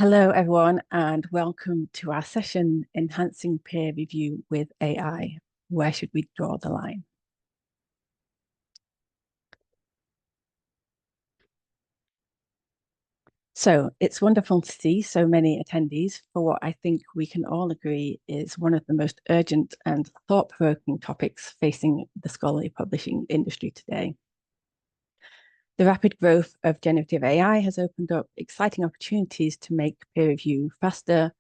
Hello, everyone, and welcome to our session, Enhancing Peer Review with AI. Where should we draw the line? So it's wonderful to see so many attendees for what I think we can all agree is one of the most urgent and thought-provoking topics facing the scholarly publishing industry today. The rapid growth of generative AI has opened up exciting opportunities to make peer review faster,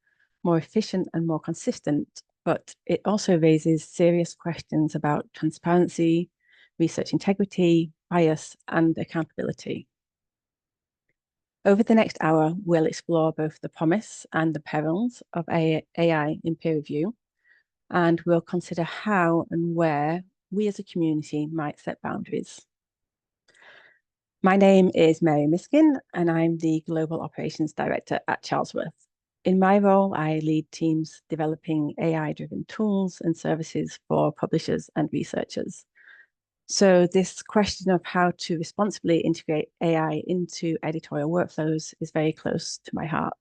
more efficient, and more consistent, but it also raises serious questions about transparency, research integrity, bias, and accountability. Over the next hour, we'll explore both the promise and the perils of AI in peer review, and we'll consider how and where we as a community might set boundaries. My name is Mary Miskin, and I'm the Global Operations Director at Charlesworth. In my role, I lead teams developing AI-driven tools and services for publishers and researchers. So this question of how to responsibly integrate AI into editorial workflows is very close to my heart.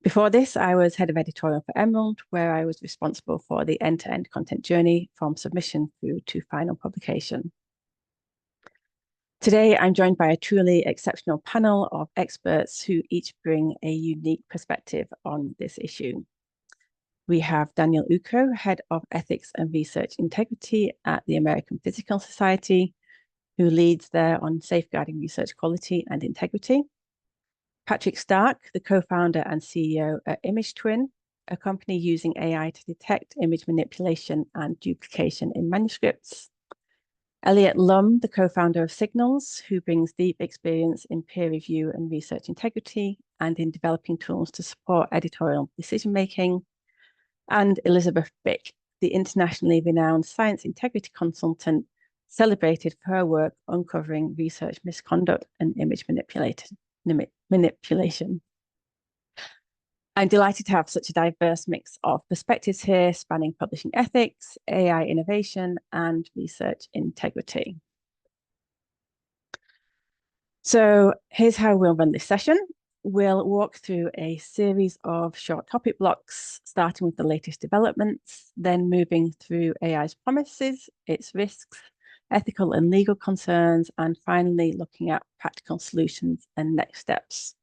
Before this, I was head of editorial for Emerald, where I was responsible for the end-to-end content journey from submission through to final publication. Today, I'm joined by a truly exceptional panel of experts who each bring a unique perspective on this issue. We have Daniel Ukro, Head of Ethics and Research Integrity at the American Physical Society, who leads there on safeguarding research quality and integrity. Patrick Stark, the co-founder and CEO at ImageTwin, a company using AI to detect image manipulation and duplication in manuscripts. Elliot Lum, the co-founder of Signals, who brings deep experience in peer review and research integrity and in developing tools to support editorial decision-making. And Elizabeth Bick, the internationally renowned science integrity consultant, celebrated for her work uncovering research misconduct and image manipulation. I'm delighted to have such a diverse mix of perspectives here, spanning publishing ethics, AI innovation, and research integrity. So here's how we'll run this session. We'll walk through a series of short topic blocks, starting with the latest developments, then moving through AI's promises, its risks, ethical and legal concerns, and finally looking at practical solutions and next steps.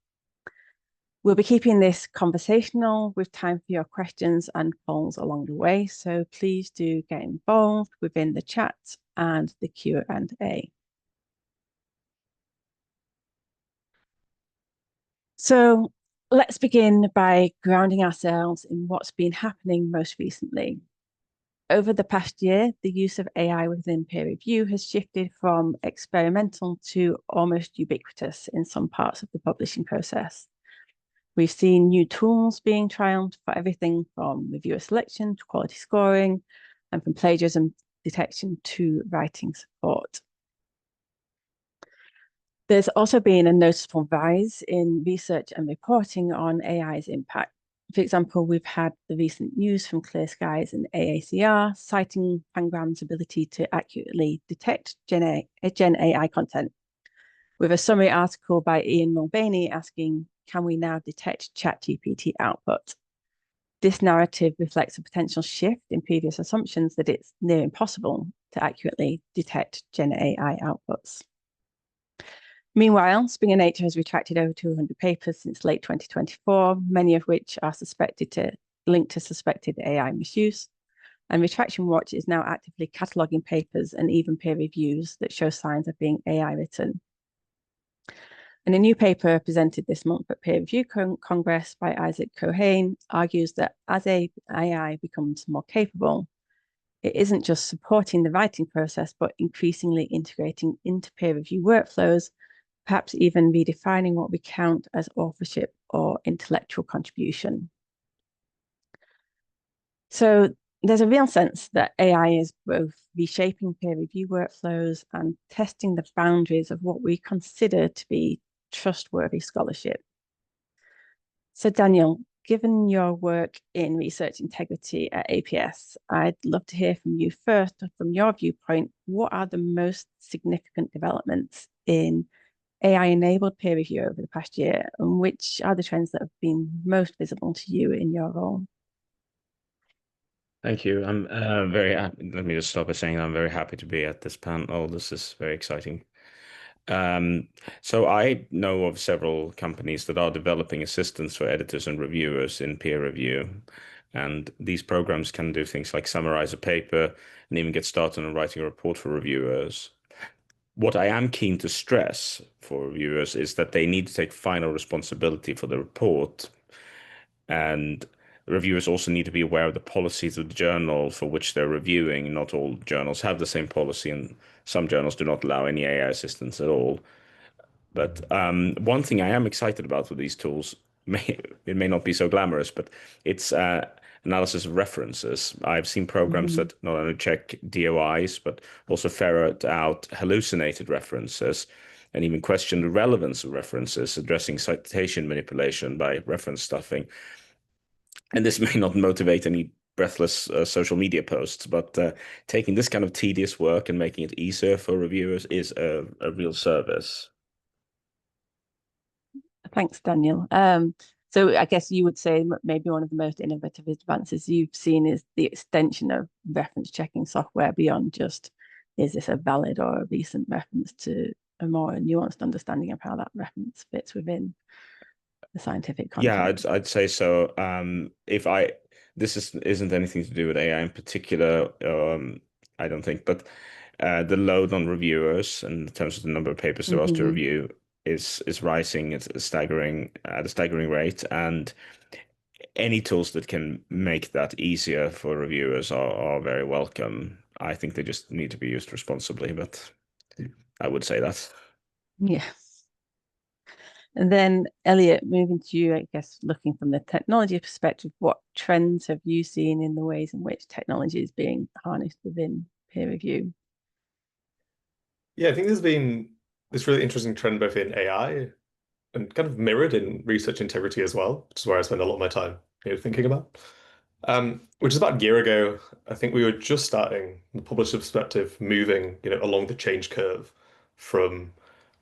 We'll be keeping this conversational with time for your questions and polls along the way, so please do get involved within the chat and the Q&A. So let's begin by grounding ourselves in what's been happening most recently. Over the past year, the use of AI within peer review has shifted from experimental to almost ubiquitous in some parts of the publishing process. We've seen new tools being trialed for everything from reviewer selection to quality scoring, and from plagiarism detection to writing support. There's also been a noticeable rise in research and reporting on AI's impact. For example, we've had the recent news from Clear Skies and AACR citing Pangram's ability to accurately detect Gen AI content, with a summary article by Ian Mulvaney asking, can we now detect ChatGPT output? This narrative reflects a potential shift in previous assumptions that it's near impossible to accurately detect Gen AI outputs. Meanwhile, Springer Nature has retracted over 200 papers since late 2024, many of which are linked to suspected AI misuse. And Retraction Watch is now actively cataloguing papers and even peer reviews that show signs of being AI written. And a new paper presented this month at Peer Review Congress by Isaac Cohane argues that as AI becomes more capable, it isn't just supporting the writing process, but increasingly integrating into peer review workflows, perhaps even redefining what we count as authorship or intellectual contribution. So there's a real sense that AI is both reshaping peer review workflows and testing the boundaries of what we consider to be trustworthy scholarship. So Daniel, given your work in research integrity at APS, I'd love to hear from you first, from your viewpoint, what are the most significant developments in AI-enabled peer review over the past year, and which are the trends that have been most visible to you in your role? Thank you. I'm very happy. Let me just stop by saying I'm very happy to be at this panel. This is very exciting. Um, so I know of several companies that are developing assistants for editors and reviewers in peer review. And these programs can do things like summarize a paper and even get started on writing a report for reviewers. What I am keen to stress for reviewers is that they need to take final responsibility for the report, and reviewers also need to be aware of the policies of the journal for which they're reviewing. Not all journals have the same policy, and some journals do not allow any AI assistance at all. But one thing I am excited about with these tools, it may not be so glamorous, but it's analysis of references. I've seen programs Mhm. that not only check DOIs, but also ferret out hallucinated references and even question the relevance of references, addressing citation manipulation by reference stuffing. And this may not motivate any breathless social media posts, but taking this kind of tedious work and making it easier for reviewers is a real service. Thanks, Daniel. So I guess you would say maybe one of the most innovative advances you've seen is the extension of reference checking software beyond just, is this a valid or a recent reference, to a more nuanced understanding of how that reference fits within the scientific Yeah, context. I'd say so. If I This isn't anything to do with AI in particular, I don't think, but the load on reviewers in terms of the number of papers they're asked to Hmm. review is rising at a staggering rate, and any tools that can make that easier for reviewers are very welcome. I think they just need to be used responsibly, but I would say that. Yeah. And then, Elliot, moving to you, I guess, looking from the technology perspective, what trends have you seen in the ways in which technology is being harnessed within peer review? Yeah, I think there's been this really interesting trend both in AI and kind of mirrored in research integrity as well, which is where I spend a lot of my time thinking about. Which is about a year ago, I think we were just starting, from the publisher perspective, moving, along the change curve from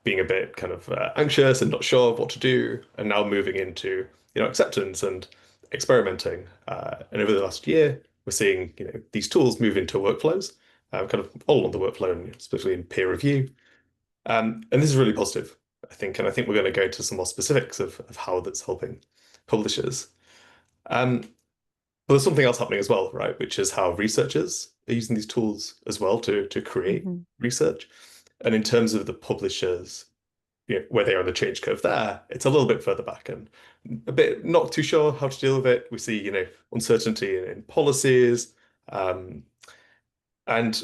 being a bit kind of anxious and not sure of what to do, and now moving into, acceptance and experimenting. And over the last year, we're seeing, these tools move into workflows, kind of all along the workflow, and especially in peer review. And this is really positive, I think, and I think we're going to go into some more specifics of how that's helping publishers. Um, but there's something else happening as well, right? Which is how researchers are using these tools as well to create Hmm. research. And in terms of the publishers, where they are on the change curve there, it's a little bit further back and a bit not too sure how to deal with it. We see, uncertainty in policies, um, and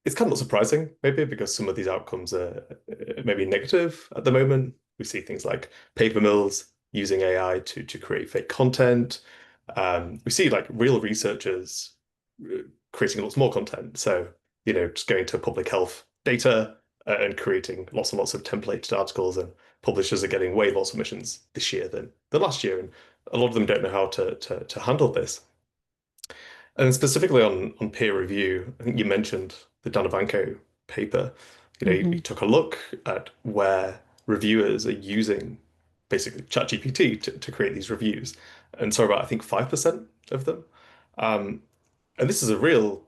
it's kind of not surprising, maybe, because some of these outcomes are maybe negative at the moment. We see things like paper mills using AI to create fake content. We see like real researchers creating lots more content. So, just going to public health data and creating lots and lots of templated articles, and publishers are getting way more submissions this year than last year. And a lot of them don't know how to handle this. And specifically on peer review, I think you mentioned the Danavanko paper. You Hmm. took a look at where reviewers are using basically ChatGPT to create these reviews. And so about, I think, 5% of them. Um, and this is a real,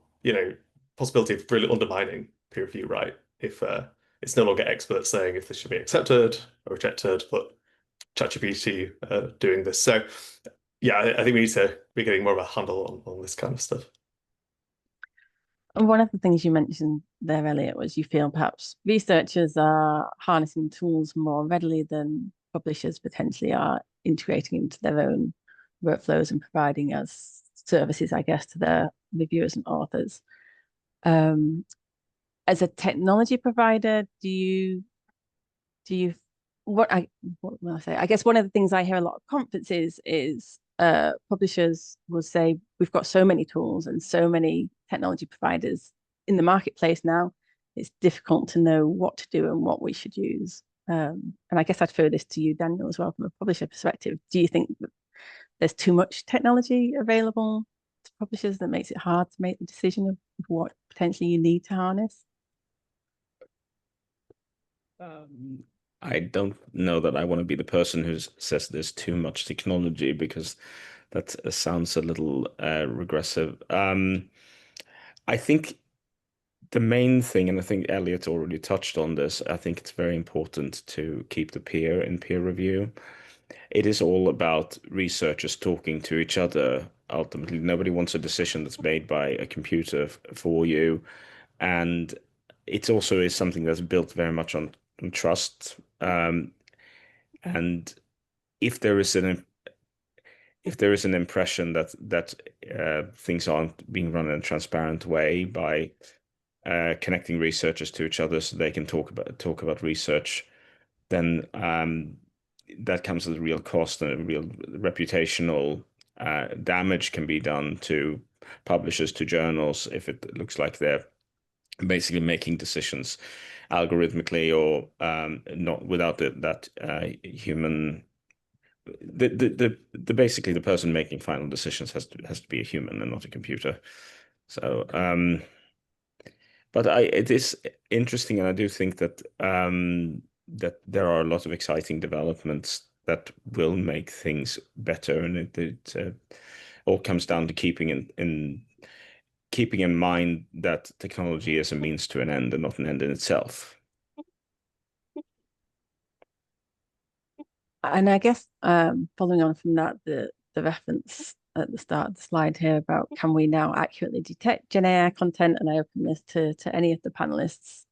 possibility of really undermining peer review, right? If it's no longer experts saying if this should be accepted or rejected, but ChatGPT doing this. So yeah, I think we need to be getting more of a handle on this kind of stuff. And one of the things you mentioned there, Elliot, was you feel perhaps researchers are harnessing tools more readily than publishers potentially are integrating into their own workflows and providing as services, I guess, to their reviewers and authors. Um, as a technology provider, do you what will I say? I guess one of the things I hear a lot of conferences is publishers will say we've got so many tools and so many technology providers in the marketplace now. It's difficult to know what to do and what we should use. And I guess I'd throw this to you, Daniel, as well from a publisher perspective. Do you think that there's too much technology available to publishers that makes it hard to make the decision of what potentially you need to harness? Um, I don't know that I want to be the person who says there's too much technology, because that sounds a little regressive. I think the main thing, and I think Elliot already touched on this, I think it's very important to keep the peer in peer review. It is all about researchers talking to each other. Ultimately, nobody wants a decision that's made by a computer for you. And it also is something that's built very much on trust. And if there is an impression that things aren't being run in a transparent way by connecting researchers to each other so they can talk about research, then that comes at a real cost, and a real reputational damage can be done to publishers, to journals, if it looks like they're basically making decisions algorithmically, or not without that human. Basically the person making final decisions has to be a human and not a computer. So, but it is interesting, and I do think that there are a lot of exciting developments that will make things better, and it all comes down to keeping in mind that technology is a means to an end and not an end in itself. And I guess following on from that, the reference at the start of the slide here about can we now accurately detect Gen AI content, and I open this to any of the panelists.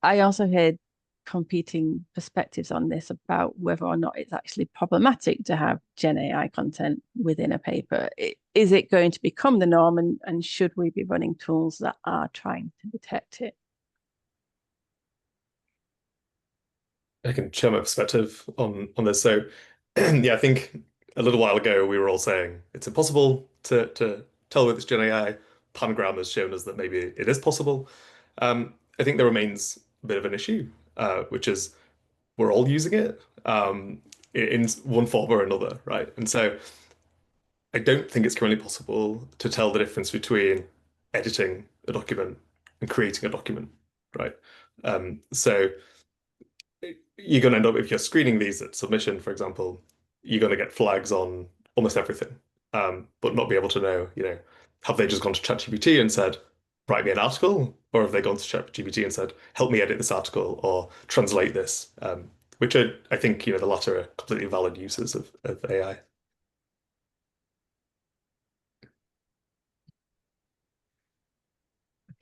I also heard competing perspectives on this about whether or not it's actually problematic to have Gen AI content within a paper. Is it going to become the norm, and should we be running tools that are trying to detect it? I can share my perspective on this. So, yeah, I think a little while ago we were all saying it's impossible to tell whether it's Gen AI. Pangram has shown us that maybe it is possible. I think there remains a bit of an issue, which is we're all using it in one form or another, right? And so I don't think it's currently possible to tell the difference between editing a document and creating a document, right? So you're going to end up, if you're screening these at submission, for example, you're going to get flags on almost everything, but not be able to know, have they just gone to ChatGPT and said, write me an article, or have they gone to ChatGPT and said, help me edit this article or translate this, which I think, the latter are completely valid uses of AI.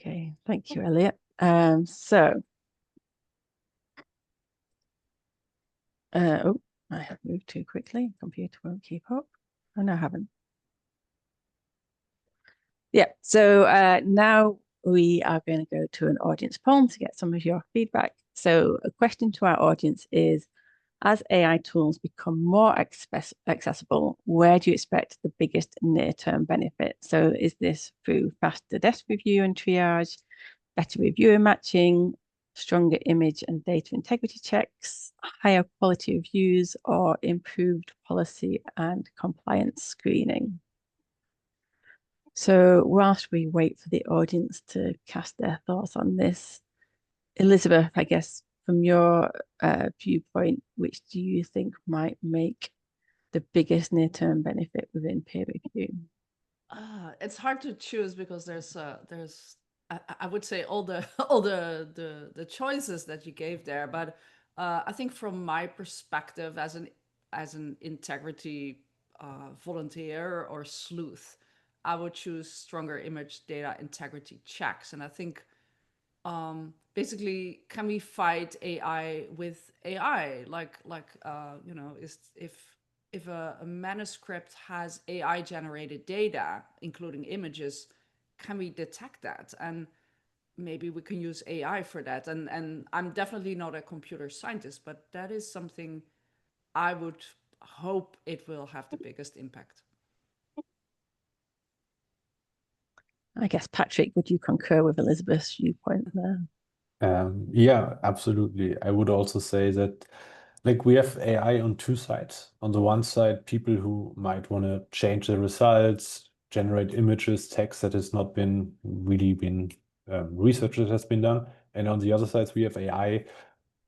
Okay, thank you, Elliot. So, oh, I have moved too quickly. Computer won't keep up. Oh, no, I haven't. Yeah, so now we are going to go to an audience poll to get some of your feedback. So a question to our audience is, as AI tools become more accessible, where do you expect the biggest near-term benefit? So is this through faster desk review and triage, better reviewer matching, stronger image and data integrity checks, higher quality reviews, or improved policy and compliance screening? So whilst we wait for the audience to cast their thoughts on this, Elizabeth, I guess from your viewpoint, which do you think might make the biggest near-term benefit within peer review? It's hard to choose because there's I would say all the choices that you gave there, but I think from my perspective as an integrity volunteer or sleuth, I would choose stronger image data integrity checks. And I think basically, can we fight AI with AI? If a manuscript has AI generated data, including images, can we detect that? And maybe we can use AI for that. And I'm definitely not a computer scientist, but that is something I would hope it will have the biggest impact. I guess, Patrick, would you concur with Elizabeth's viewpoint there? Yeah, absolutely. I would also say that we have AI on two sides. On the one side, people who might want to change the results, generate images, text that has not really been research that has been done. And on the other side, we have AI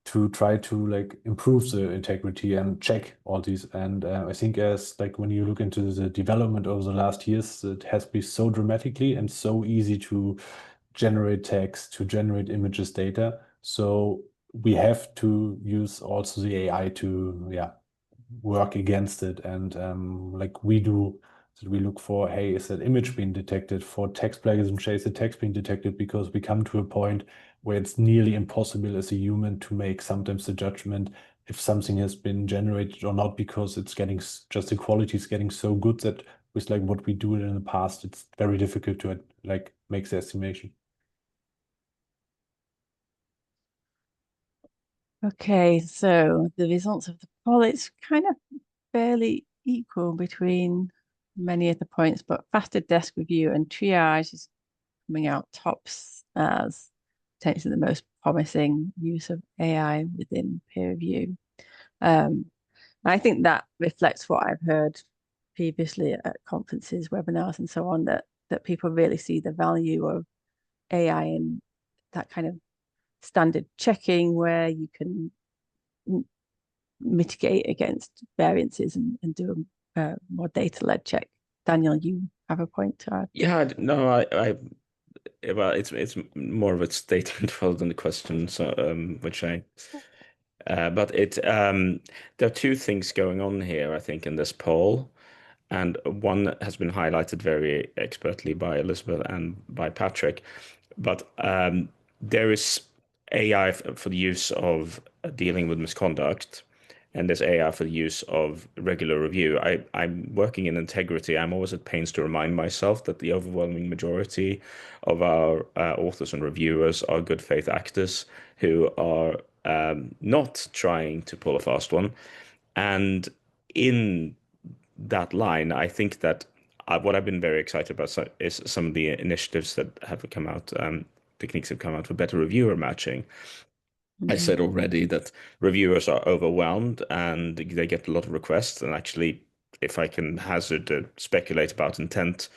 to try to like improve the integrity and check all these. And I think as like when you look into the development over the last years, it has been so dramatically and so easy to generate text, to generate images, data. So we have to use also the AI to work against it. And like we do, so we look for, hey, is that image being detected? For text plagiarism, is the text being detected? Because we come to a point where it's nearly impossible as a human to make sometimes the judgment if something has been generated or not, because it's getting just the quality is getting so good that with like what we do in the past, it's very difficult to like make the estimation. Okay, so the results of the poll, it's kind of fairly equal between many of the points, but faster desk review and triage is coming out tops as potentially the most promising use of AI within peer review. I think that reflects what I've heard previously at conferences, webinars, and so on, that people really see the value of AI in that kind of standard checking where you can mitigate against variances and do a more data-led check. Daniel, you have a point to add? Yeah, no, well, it's more of a statement rather than a question. So, but there are two things going on here, I think, in this poll, and one has been highlighted very expertly by Elizabeth and by Patrick. But there is AI for the use of dealing with misconduct, and there's AI for the use of regular review. I'm working in integrity. I'm always at pains to remind myself that the overwhelming majority of our authors and reviewers are good faith actors who are not trying to pull a fast one. And in that line, I think that what I've been very excited about is some of the initiatives that have come out, techniques have come out for better reviewer matching. I said already that reviewers are overwhelmed and they get a lot of requests. And actually, if I can hazard to speculate about intent,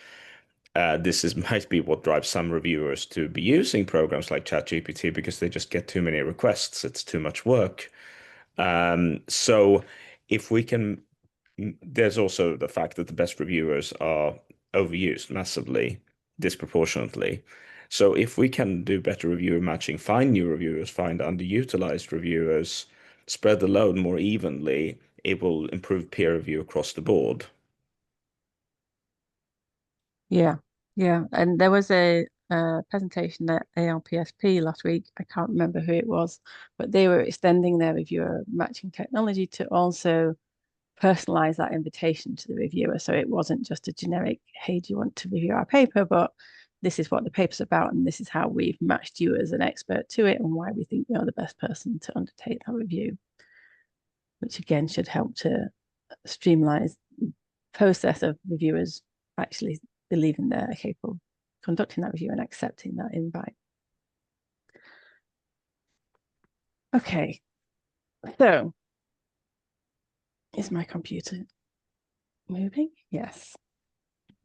might be what drives some reviewers to be using programs like ChatGPT, because they just get too many requests. It's too much work. So if we can, there's also the fact that the best reviewers are overused massively, disproportionately. So if we can do better reviewer matching, find new reviewers, find underutilized reviewers, spread the load more evenly, it will improve peer review across the board. Yeah, yeah. And there was a presentation at ALPSP last week. I can't remember who it was, but they were extending their reviewer matching technology to also personalize that invitation to the reviewer. So it wasn't just a generic, hey, do you want to review our paper? But this is what the paper's about, and this is how we've matched you as an expert to it, and why we think you're the best person to undertake that review, which again should help to streamline the process of reviewers actually believing they're capable of conducting that review and accepting that invite. Okay, so is my computer moving? Yes.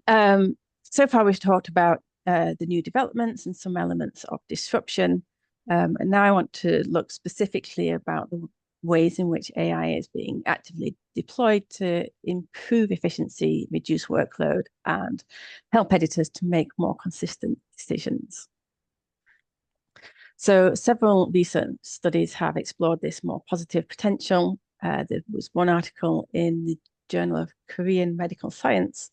So far we've talked about the new developments and some elements of disruption. And now I want to look specifically about the ways in which AI is being actively deployed to improve efficiency, reduce workload, and help editors to make more consistent decisions. So several recent studies have explored this more positive potential. There was one article in the Journal of Korean Medical Science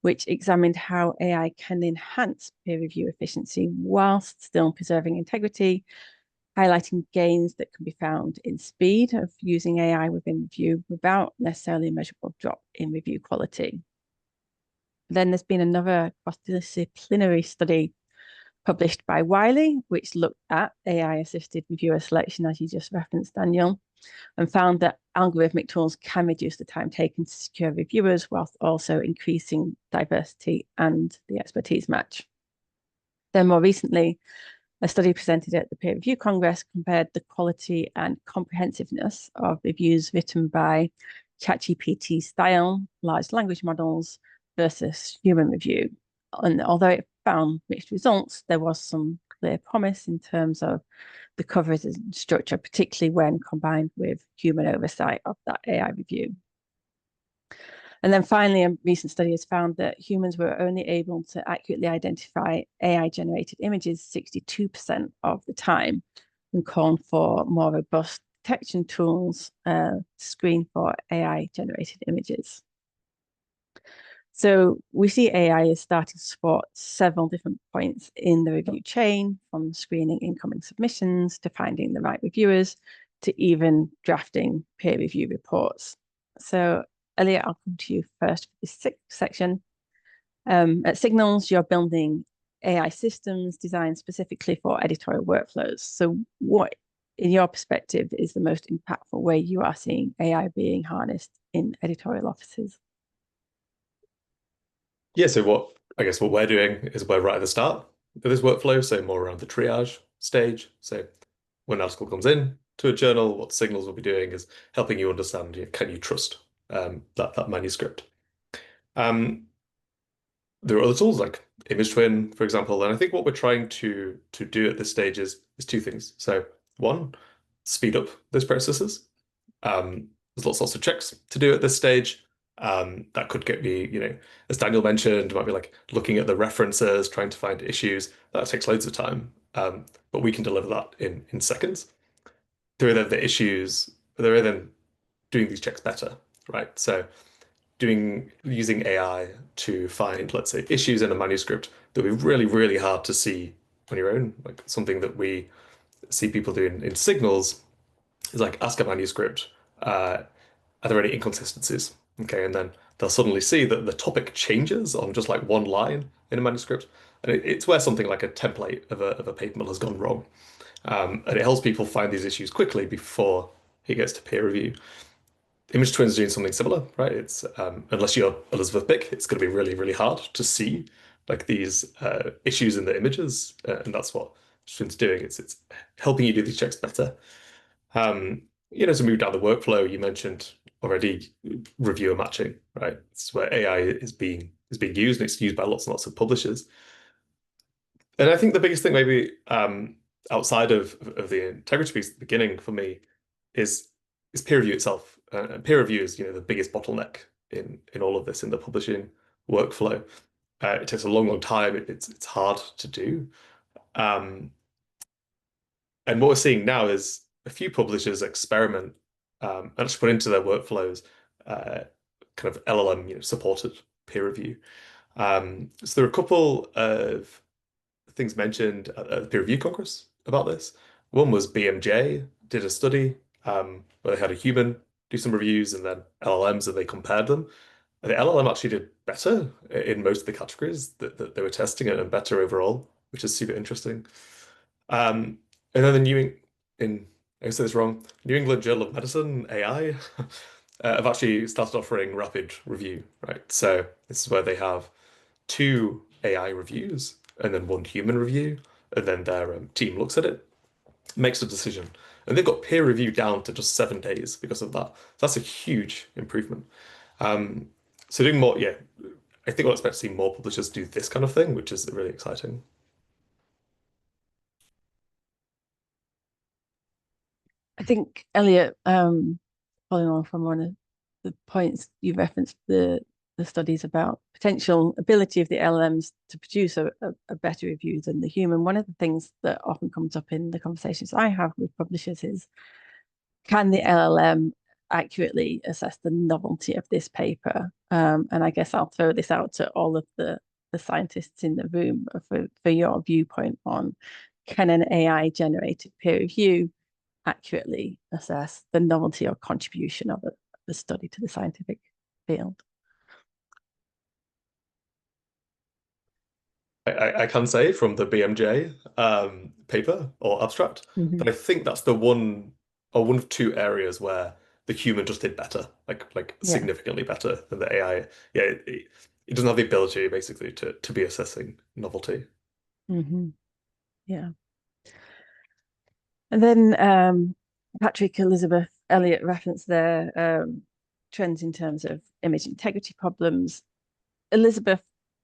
which examined how AI can enhance peer review efficiency whilst still preserving integrity, highlighting gains that can be found in speed of using AI within review without necessarily a measurable drop in review quality. Then there's been another cross-disciplinary study published by Wiley, which looked at AI-assisted reviewer selection, as you just referenced, Daniel, and found that algorithmic tools can reduce the time taken to secure reviewers whilst also increasing diversity and the expertise match. Then more recently, a study presented at the Peer Review Congress compared the quality and comprehensiveness of reviews written by ChatGPT style large language models versus human review. And although it found mixed results, there was some clear promise in terms of the coverage and structure, particularly when combined with human oversight of that AI review. And then finally, a recent study has found that humans were only able to accurately identify AI-generated images 62% of the time, and calling for more robust detection tools to screen for AI-generated images. So we see AI is starting to support several different points in the review chain, from screening incoming submissions to finding the right reviewers to even drafting peer review reports. So Elliot, I'll come to you first for this section. At Signals, you're building AI systems designed specifically for editorial workflows. So what, in your perspective, is the most impactful way you are seeing AI being harnessed in editorial offices? Yeah, so I guess what we're doing is we're right at the start of this workflow, so more around the triage stage. So when an article comes in to a journal, what Signals will be doing is helping you understand, can you trust that manuscript? There are other tools like Image Twin, for example, and I think what we're trying to do at this stage is two things. So one, speed up those processes. There's lots of checks to do at this stage. That could get me, as Daniel mentioned, it might be like looking at the references, trying to find issues. That takes loads of time, but we can deliver that in seconds. There are then the issues. There are then doing these checks better, right? So using AI to find, let's say, issues in a manuscript that would be really, really hard to see on your own. Like something that we see people do in Signals is like ask a manuscript, are there any inconsistencies? Okay, and then they'll suddenly see that the topic changes on just like one line in a manuscript. And it's where something like a template of a paper mill has gone wrong. And it helps people find these issues quickly before it gets to peer review. Image Twin is doing something similar, right? It's unless you're Elizabeth Bick, it's going to be really, really hard to see like these issues in the images, and that's what Twin's doing. It's helping you do these checks better. To move down the workflow, you mentioned already reviewer matching, right? It's where AI is being used, and it's used by lots and lots of publishers. And I think the biggest thing, maybe outside of the integrity piece at the beginning for me, is peer review itself. And peer review is, the biggest bottleneck in all of this in the publishing workflow. It takes a long, long time. It's hard to do. And what we're seeing now is a few publishers experiment and just put into their workflows kind of LLM supported peer review. So there are a couple of things mentioned at the peer review congress about this. One was BMJ did a study where they had a human do some reviews and then LLMs, and they compared them. And the LLM actually did better in most of the categories that they were testing it, and better overall, which is super interesting. And then I say this wrong, New England Journal of Medicine AI have actually started offering rapid review, right? So this is where they have 2 AI reviews and then 1 human review, and then their team looks at it, makes a decision. And they've got peer review down to just 7 days because of that. So that's a huge improvement. So doing more, yeah, I think we'll expect to see more publishers do this kind of thing, which is really exciting. I think, Elliot, following on from one of the points you referenced, the studies about potential ability of the LLMs to produce a better review than the human. One of the things that often comes up in the conversations I have with publishers is, can the LLM accurately assess the novelty of this paper? And I guess I'll throw this out to all of the scientists in the room for your viewpoint on, can an AI generated peer review accurately assess the novelty or contribution of a study to the scientific field? I can say from the BMJ paper or abstract that I think that's the one of 2 areas where the human just did better, like significantly better than the AI. Yeah, it doesn't have the ability basically to be assessing novelty. Yeah. And then Patrick, Elizabeth, Elliot referenced their trends in terms of image integrity problems. Elizabeth,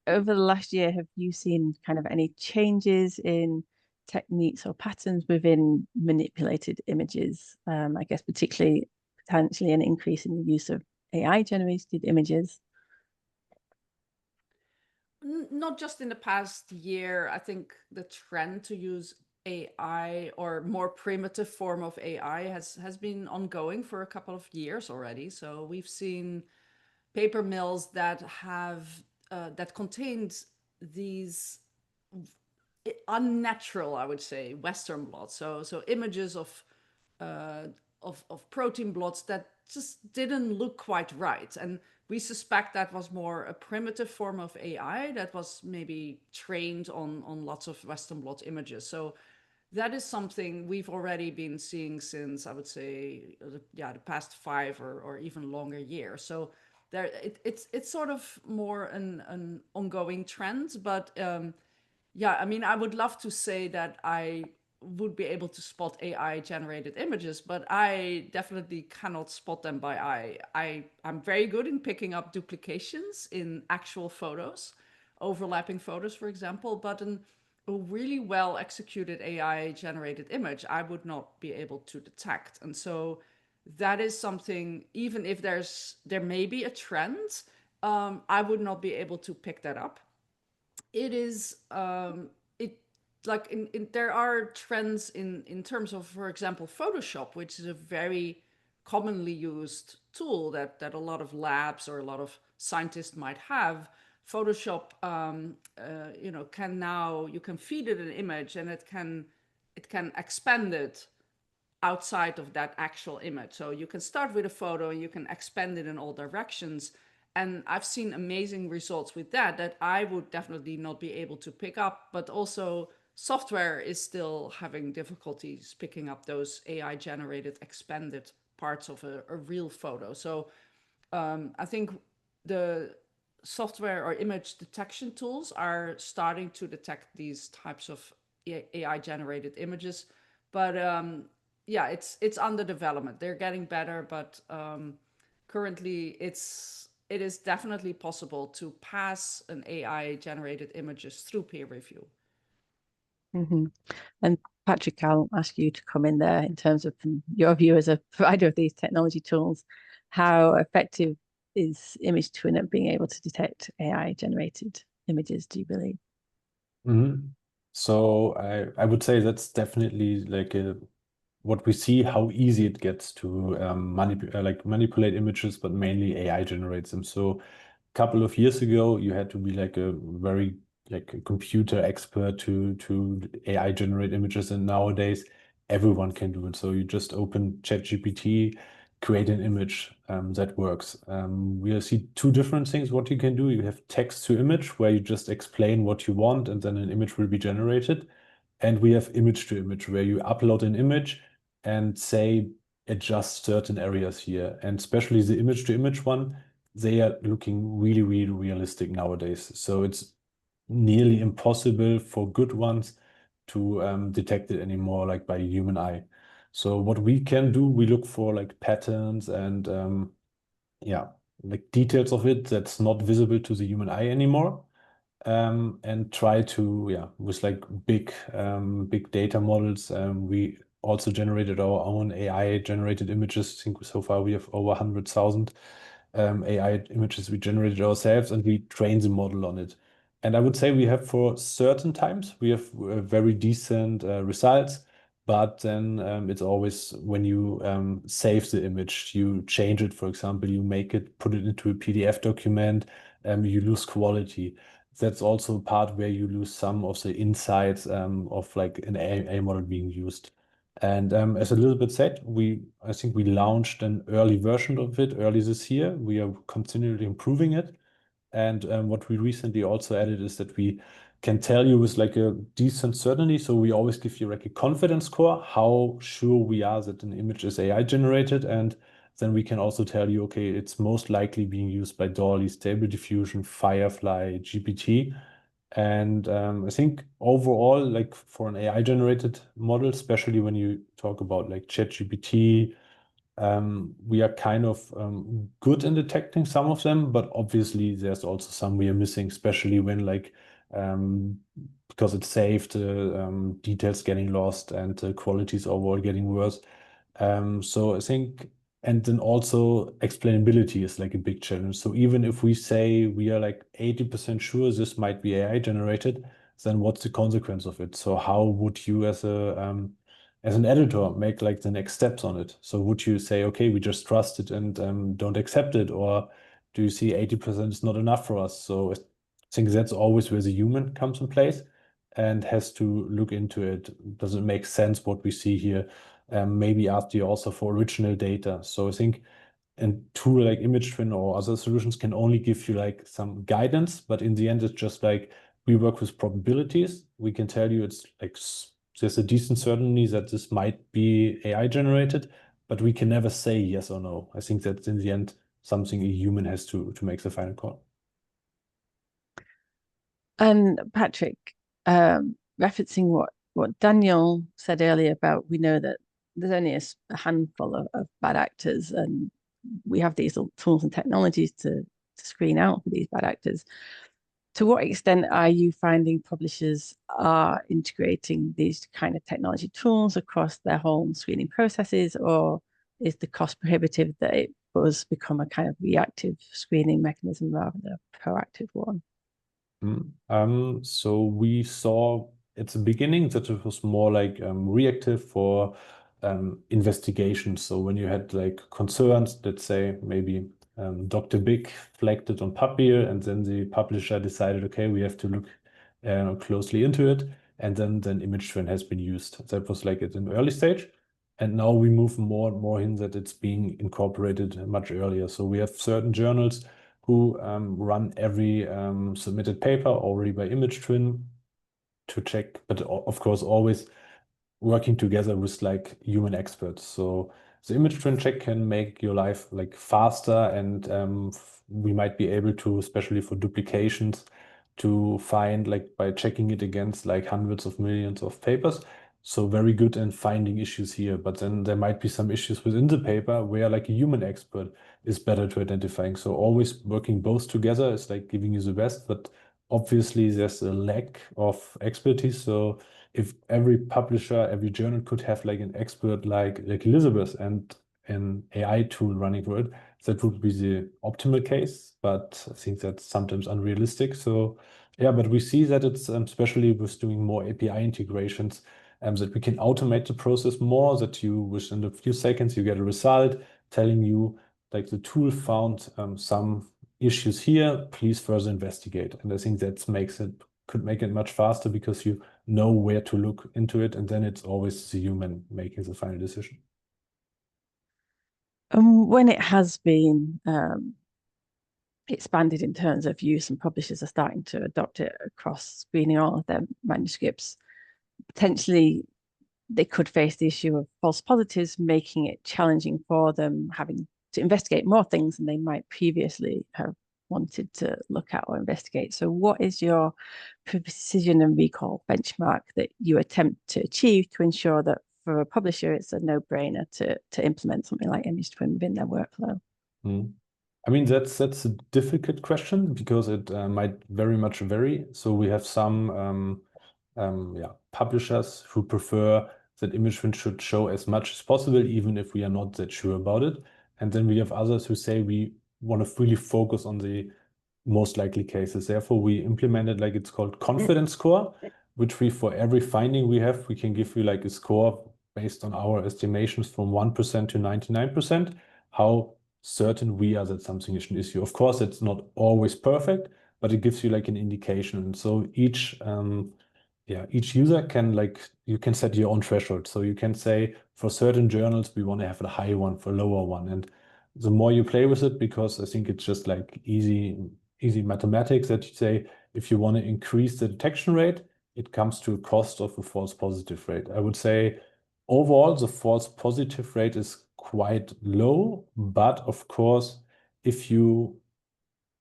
over the last year, have you seen kind of any changes in techniques or patterns within manipulated images? I guess particularly potentially an increase in the use of AI generated images. Not just in the past year. I think the trend to use AI or more primitive form of AI has been ongoing for a couple of years already. So we've seen paper mills that have that contained these unnatural, I would say, Western blots. So images of protein blots that just didn't look quite right. And we suspect that was more a primitive form of AI that was maybe trained on lots of Western blot images. So that is something we've already been seeing since, I would say, the past 5 or even longer years. So there, it's sort of more an ongoing trend, but yeah, I mean, I would love to say that I would be able to spot AI generated images, but I definitely cannot spot them by eye. I'm very good in picking up duplications in actual photos, overlapping photos, for example, but a really well executed AI generated image, I would not be able to detect. And so that is something, even if there may be a trend, I would not be able to pick that up. It is it like there are trends in terms of, for example, Photoshop, which is a very commonly used tool that a lot of labs or a lot of scientists might have. Photoshop, can now, you can feed it an image and it can expand it outside of that actual image. So you can start with a photo and you can expand it in all directions. And I've seen amazing results with that I would definitely not be able to pick up, but also software is still having difficulties picking up those AI generated expanded parts of a real photo. So I think the software or image detection tools are starting to detect these types of AI generated images, but yeah, it's under development. They're getting better, but currently it is definitely possible to pass an AI generated images through peer review. Mm-hmm. And Patrick, I'll ask you to come in there in terms of your view as a provider of these technology tools. How effective is Image Twin at being able to detect AI generated images, do you believe? Mm-hmm. So I would say that's definitely like what we see, how easy it gets to manipulate images, but mainly AI generates them. So a couple of years ago, you had to be like a very like a computer expert to AI generate images, and nowadays everyone can do it. So you just open ChatGPT, create an image that works. We see two different things what you can do. You have text to image, where you just explain what you want, and then an image will be generated. And we have image to image, where you upload an image and say adjust certain areas here. And especially the image to image one, they are looking really, really realistic nowadays. So it's nearly impossible for good ones to detect it anymore, like by human eye. So what we can do, we look for like patterns and yeah, like details of it that's not visible to the human eye anymore. And try to, yeah, with like big data models. We also generated our own AI generated images. I think so far we have over 100,000 AI images we generated ourselves, and we train the model on it. And I would say we have, for certain times, we have very decent results. But then it's always when you save the image, you change it, for example, you put it into a PDF document, you lose quality. That's also a part where you lose some of the insights of like an AI model being used. And as Elizabeth said, I think we launched an early version of it early this year. We are continually improving it. And what we recently also added is that we can tell you with like a decent certainty. So we always give you like a confidence score, how sure we are that an image is AI generated. And then we can also tell you, okay, it's most likely being used by Dolly, Stable Diffusion, Firefly, GPT. And I think overall, like for an AI generated model, especially when you talk about like ChatGPT, we are kind of good in detecting some of them, but obviously there's also some we are missing, especially when like because it saved details getting lost and quality is overall getting worse. So I think, and then also explainability is like a big challenge. So even if we say we are like 80% sure this might be AI generated, then what's the consequence of it? So how would you as an editor make like the next steps on it? So would you say, okay, we just trust it and don't accept it, or do you see 80% is not enough for us? So I think that's always where the human comes in place and has to look into it. Does it make sense what we see here? Maybe ask you also for original data. So I think and tool like image twin or other solutions can only give you like some guidance, but in the end, it's just like we work with probabilities. We can tell you it's like there's a decent certainty that this might be AI generated, but we can never say yes or no. I think that's in the end something a human has to make the final call. And Patrick, referencing what Daniel said earlier about, we know that there's only a handful of bad actors, and we have these tools and technologies to screen out for these bad actors. To what extent are you finding publishers are integrating these kind of technology tools across their whole screening processes, or is the cost prohibitive that it does become a kind of reactive screening mechanism rather than a proactive one? So we saw at the beginning that it was more like reactive for investigations. So when you had like concerns, let's say maybe Dr. Big flagged it on Puppeteer, and then the publisher decided, okay, we have to look closely into it, and then image twin has been used. That was like at an early stage, and now we move more and more in that it's being incorporated much earlier. So we have certain journals who run every submitted paper already by image twin to check, but of course always working together with like human experts. So the image twin check can make your life like faster, and we might be able to, especially for duplications, to find like by checking it against like hundreds of millions of papers. So very good in finding issues here, but then there might be some issues within the paper where like a human expert is better to identifying. So always working both together is like giving you the best, but obviously there's a lack of expertise. So if every publisher, every journal could have like an expert like Elizabeth and an AI tool running for it, that would be the optimal case. But I think that's sometimes unrealistic. So yeah, but we see that it's especially with doing more API integrations, that we can automate the process more, that you within a few seconds you get a result telling you like the tool found some issues here, please further investigate. And I think that could make it much faster because you know where to look into it, and then it's always the human making the final decision. When it has been expanded in terms of use and publishers are starting to adopt it across screening all of their manuscripts, potentially they could face the issue of false positives, making it challenging for them, having to investigate more things than they might previously have wanted to look at or investigate. So what is your precision and recall benchmark that you attempt to achieve to ensure that for a publisher, it's a no-brainer to implement something like image twin within their workflow? I mean, that's a difficult question because it might very much vary. So we have some publishers who prefer that image twin should show as much as possible, even if we are not that sure about it. And then we have others who say we want to really focus on the most likely cases. Therefore, we implemented like it's called confidence score, which we, for every finding we have, we can give you like a score based on our estimations from 1% to 99%, how certain we are that something is an issue. Of course, it's not always perfect, but it gives you like an indication. And so each user can you can set your own threshold. So you can say for certain journals, we want to have a high one, for lower one. And the more you play with it, because I think it's just like easy mathematics that you say, if you want to increase the detection rate, it comes to a cost of a false positive rate. I would say overall, the false positive rate is quite low, but of course, if you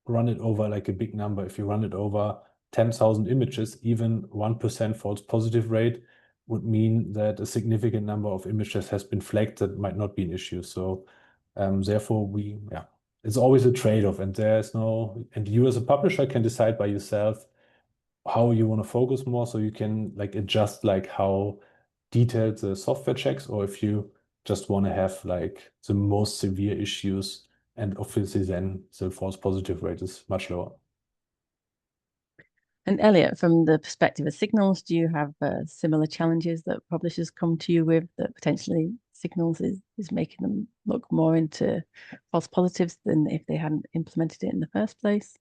run it over like a big number, if you run it over 10,000 images, even 1% false positive rate would mean that a significant number of images has been flagged that might not be an issue. So therefore, it's always a trade-off, and and you as a publisher can decide by yourself how you want to focus more, so you can like adjust like how detailed the software checks, or if you just want to have like the most severe issues, and obviously then the false positive rate is much lower. And Elliot, from the perspective of signals, do you have similar challenges that publishers come to you with, that potentially signals is making them look more into false positives than if they hadn't implemented it in the first place?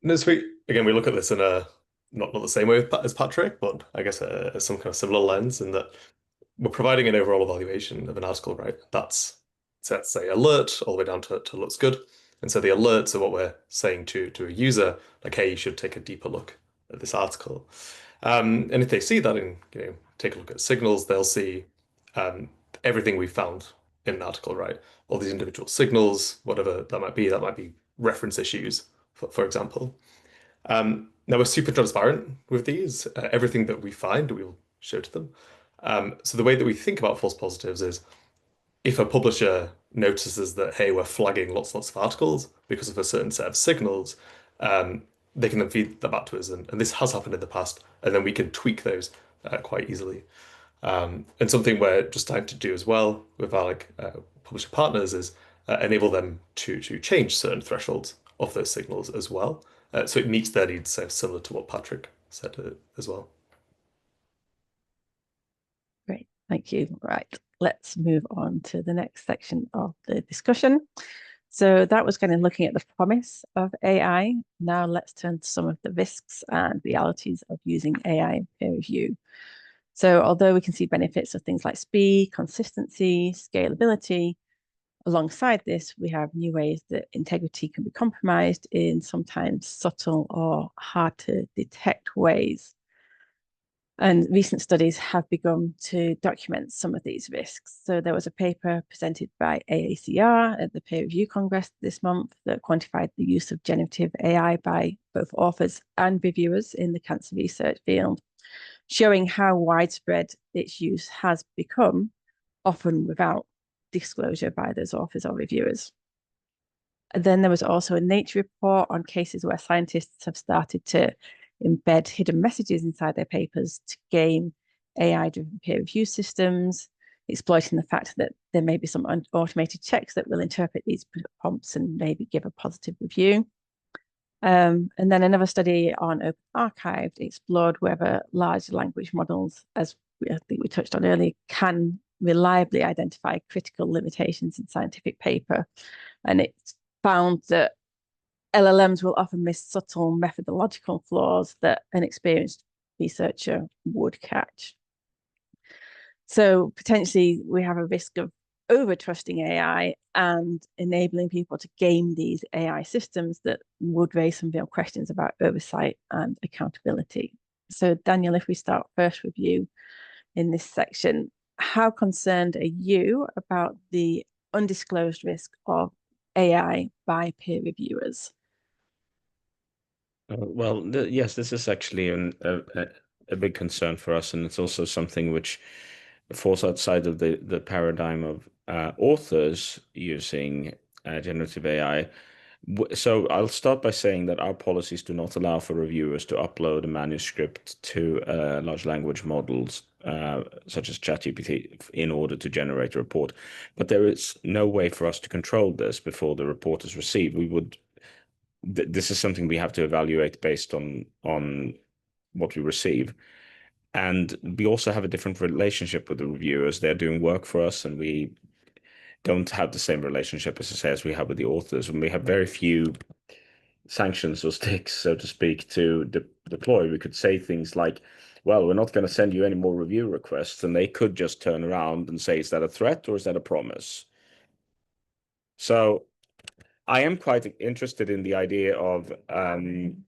No, so we look at this in a not the same way as Patrick, but I guess some kind of similar lens in that we're providing an overall evaluation of an article, right? That's, so let's say, alert all the way down to looks good. And so the alerts are what we're saying to a user, like, hey, you should take a deeper look at this article. And if they see that and take a look at signals, they'll see everything we found in an article, right? All these individual signals, whatever that might be reference issues, for example. Now we're super transparent with these. Everything that we find, we'll show to them. So the way that we think about false positives is if a publisher notices that, hey, we're flagging lots and lots of articles because of a certain set of signals, they can then feed that back to us. And this has happened in the past, and then we can tweak those quite easily. And something we're just trying to do as well with our publisher partners is enable them to change certain thresholds of those signals as well. So it meets their needs, so similar to what Patrick said as well. Great, thank you. Right, let's move on to the next section of the discussion. So that was kind of looking at the promise of AI. Now let's turn to some of the risks and realities of using AI in peer review. So although we can see benefits of things like speed, consistency, scalability, alongside this, we have new ways that integrity can be compromised in sometimes subtle or hard to detect ways. And recent studies have begun to document some of these risks. So there was a paper presented by AACR at the Peer Review Congress this month that quantified the use of generative AI by both authors and reviewers in the cancer research field, showing how widespread its use has become, often without disclosure by those authors or reviewers. And then there was also a Nature report on cases where scientists have started to embed hidden messages inside their papers to game AI-driven peer review systems, exploiting the fact that there may be some automated checks that will interpret these prompts and maybe give a positive review. And then another study on Open Archive explored whether large language models, as I think we touched on earlier, can reliably identify critical limitations in scientific paper. And it found that LLMs will often miss subtle methodological flaws that an experienced researcher would catch. So potentially we have a risk of over-trusting AI and enabling people to game these AI systems that would raise some real questions about oversight and accountability. So Daniel, if we start first with you in this section, how concerned are you about the undisclosed risk of AI by peer reviewers? Well, yes, this is actually a big concern for us, and it's also something which falls outside of the paradigm of authors using generative AI. So I'll start by saying that our policies do not allow for reviewers to upload a manuscript to large language models such as ChatGPT in order to generate a report. But there is no way for us to control this before the report is received. This is something we have to evaluate based on what we receive. And we also have a different relationship with the reviewers. They're doing work for us, and we don't have the same relationship, as I say, as we have with the authors. And we have very few sanctions or sticks, so to speak, to deploy. We could say things like, well, we're not going to send you any more review requests. And they could just turn around and say, is that a threat or is that a promise? So I am quite interested in the idea of, I'm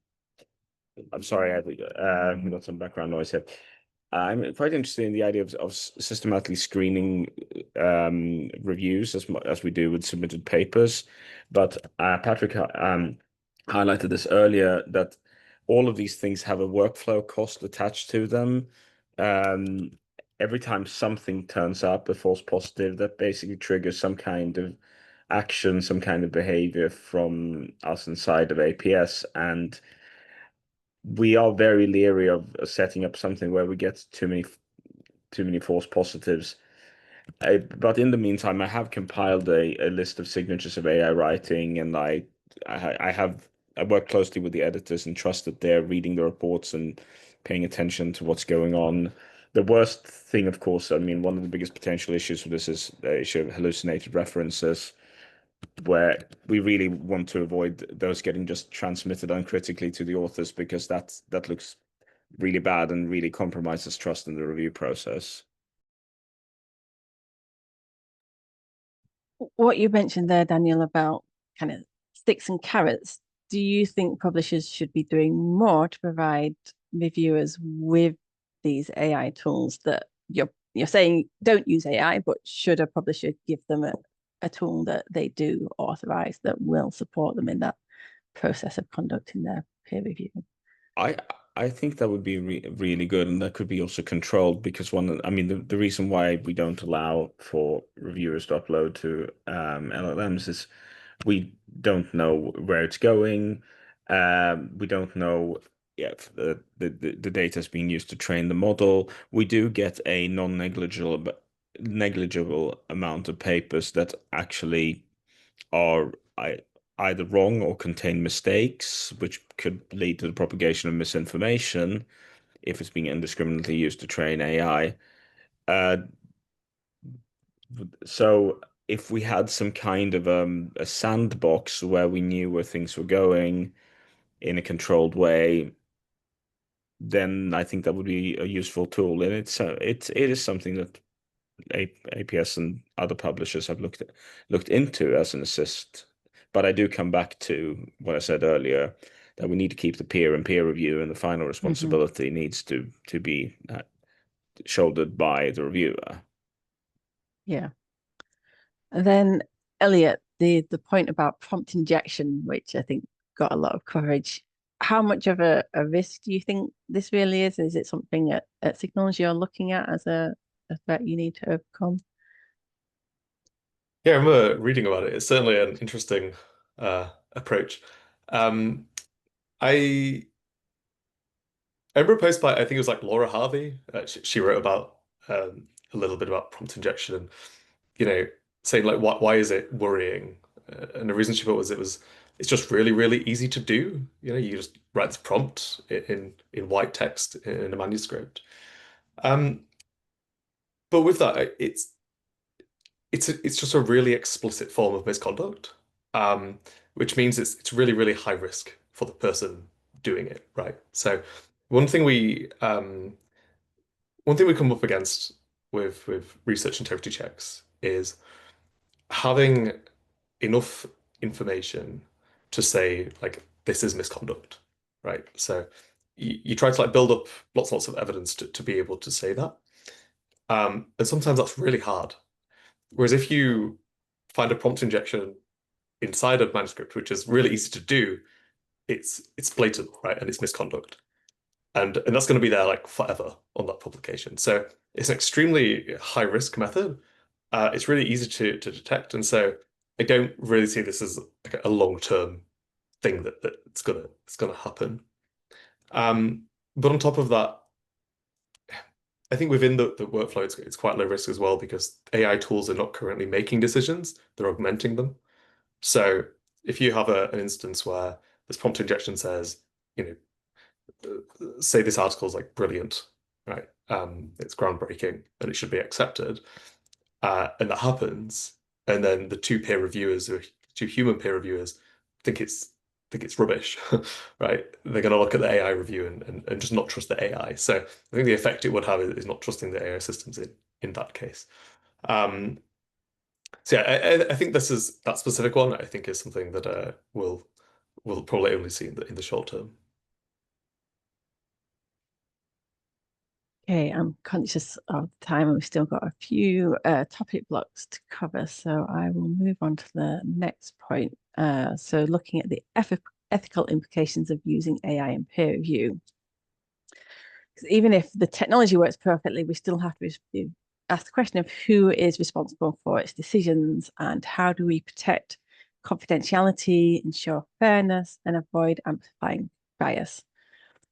sorry, I got some background noise here. I'm quite interested in the idea of systematically screening reviews as we do with submitted papers. But Patrick highlighted this earlier, that all of these things have a workflow cost attached to them. Every time something turns up, a false positive, that basically triggers some kind of action, some kind of behavior from us inside of APS. And we are very leery of setting up something where we get too many false positives. But in the meantime, I have compiled a list of signatures of AI writing, and I work closely with the editors and trust that they're reading the reports and paying attention to what's going on. The worst thing, of course, I mean, one of the biggest potential issues with this is the issue of hallucinated references, where we really want to avoid those getting just transmitted uncritically to the authors, because that looks really bad and really compromises trust in the review process. What you mentioned there, Daniel, about kind of sticks and carrots, do you think publishers should be doing more to provide reviewers with these AI tools that you're saying don't use AI, but should a publisher give them a tool that they do authorize that will support them in that process of conducting their peer review? I think that would be really good, and that could be also controlled, because I mean, the reason why we don't allow for reviewers to upload to LLMs is we don't know where it's going. We don't know if the data is being used to train the model. We do get a negligible amount of papers that actually are either wrong or contain mistakes, which could lead to the propagation of misinformation if it's being indiscriminately used to train AI. So if we had some kind of a sandbox where we knew where things were going in a controlled way, then I think that would be a useful tool. And it is something that APS and other publishers have looked into as an assist. But I do come back to what I said earlier, that we need to keep the peer review, and the final responsibility needs to be shouldered by the reviewer. Yeah. And then, Elliot, the point about prompt injection, which I think got a lot of coverage, how much of a risk do you think this really is? Is it something at Signals you're looking at as a threat you need to overcome? Yeah, I remember reading about it. It's certainly an interesting approach. I remember a post by, I think it was like Laura Harvey. She wrote about a little bit about prompt injection, and saying like why is it worrying? And the reason she put was it's just really, really easy to do. You just write the prompt in white text in a manuscript. But with that, it's just a really explicit form of misconduct, which means it's really, really high risk for the person doing it, right? So one thing we come up against with research integrity checks is having enough information to say like this is misconduct, right? So you try to like build up lots and lots of evidence to be able to say that. And sometimes that's really hard. Whereas if you find a prompt injection inside a manuscript, which is really easy to do, it's blatant, right? And it's misconduct. And that's going to be there like forever on that publication. So it's an extremely high risk method. It's really easy to detect. And so I don't really see this as like a long-term thing that it's gonna happen. But on top of that, I think within the workflow, it's quite low risk as well, because AI tools are not currently making decisions, they're augmenting them. So if you have an instance where this prompt injection says, say this article is like brilliant, right? It's groundbreaking and it should be accepted. And that happens, and then the two human peer reviewers think it's rubbish, right? They're going to look at the AI review and just not trust the AI. So I think the effect it would have is not trusting the AI systems in that case. So yeah, I think that specific one, I think, is something that we'll probably only see in the short term. Okay, I'm conscious of time. We've still got a few topic blocks to cover, so I will move on to the next point. So looking at the ethical implications of using AI in peer review. Because even if the technology works perfectly, we still have to ask the question of who is responsible for its decisions, and how do we protect confidentiality, ensure fairness, and avoid amplifying bias.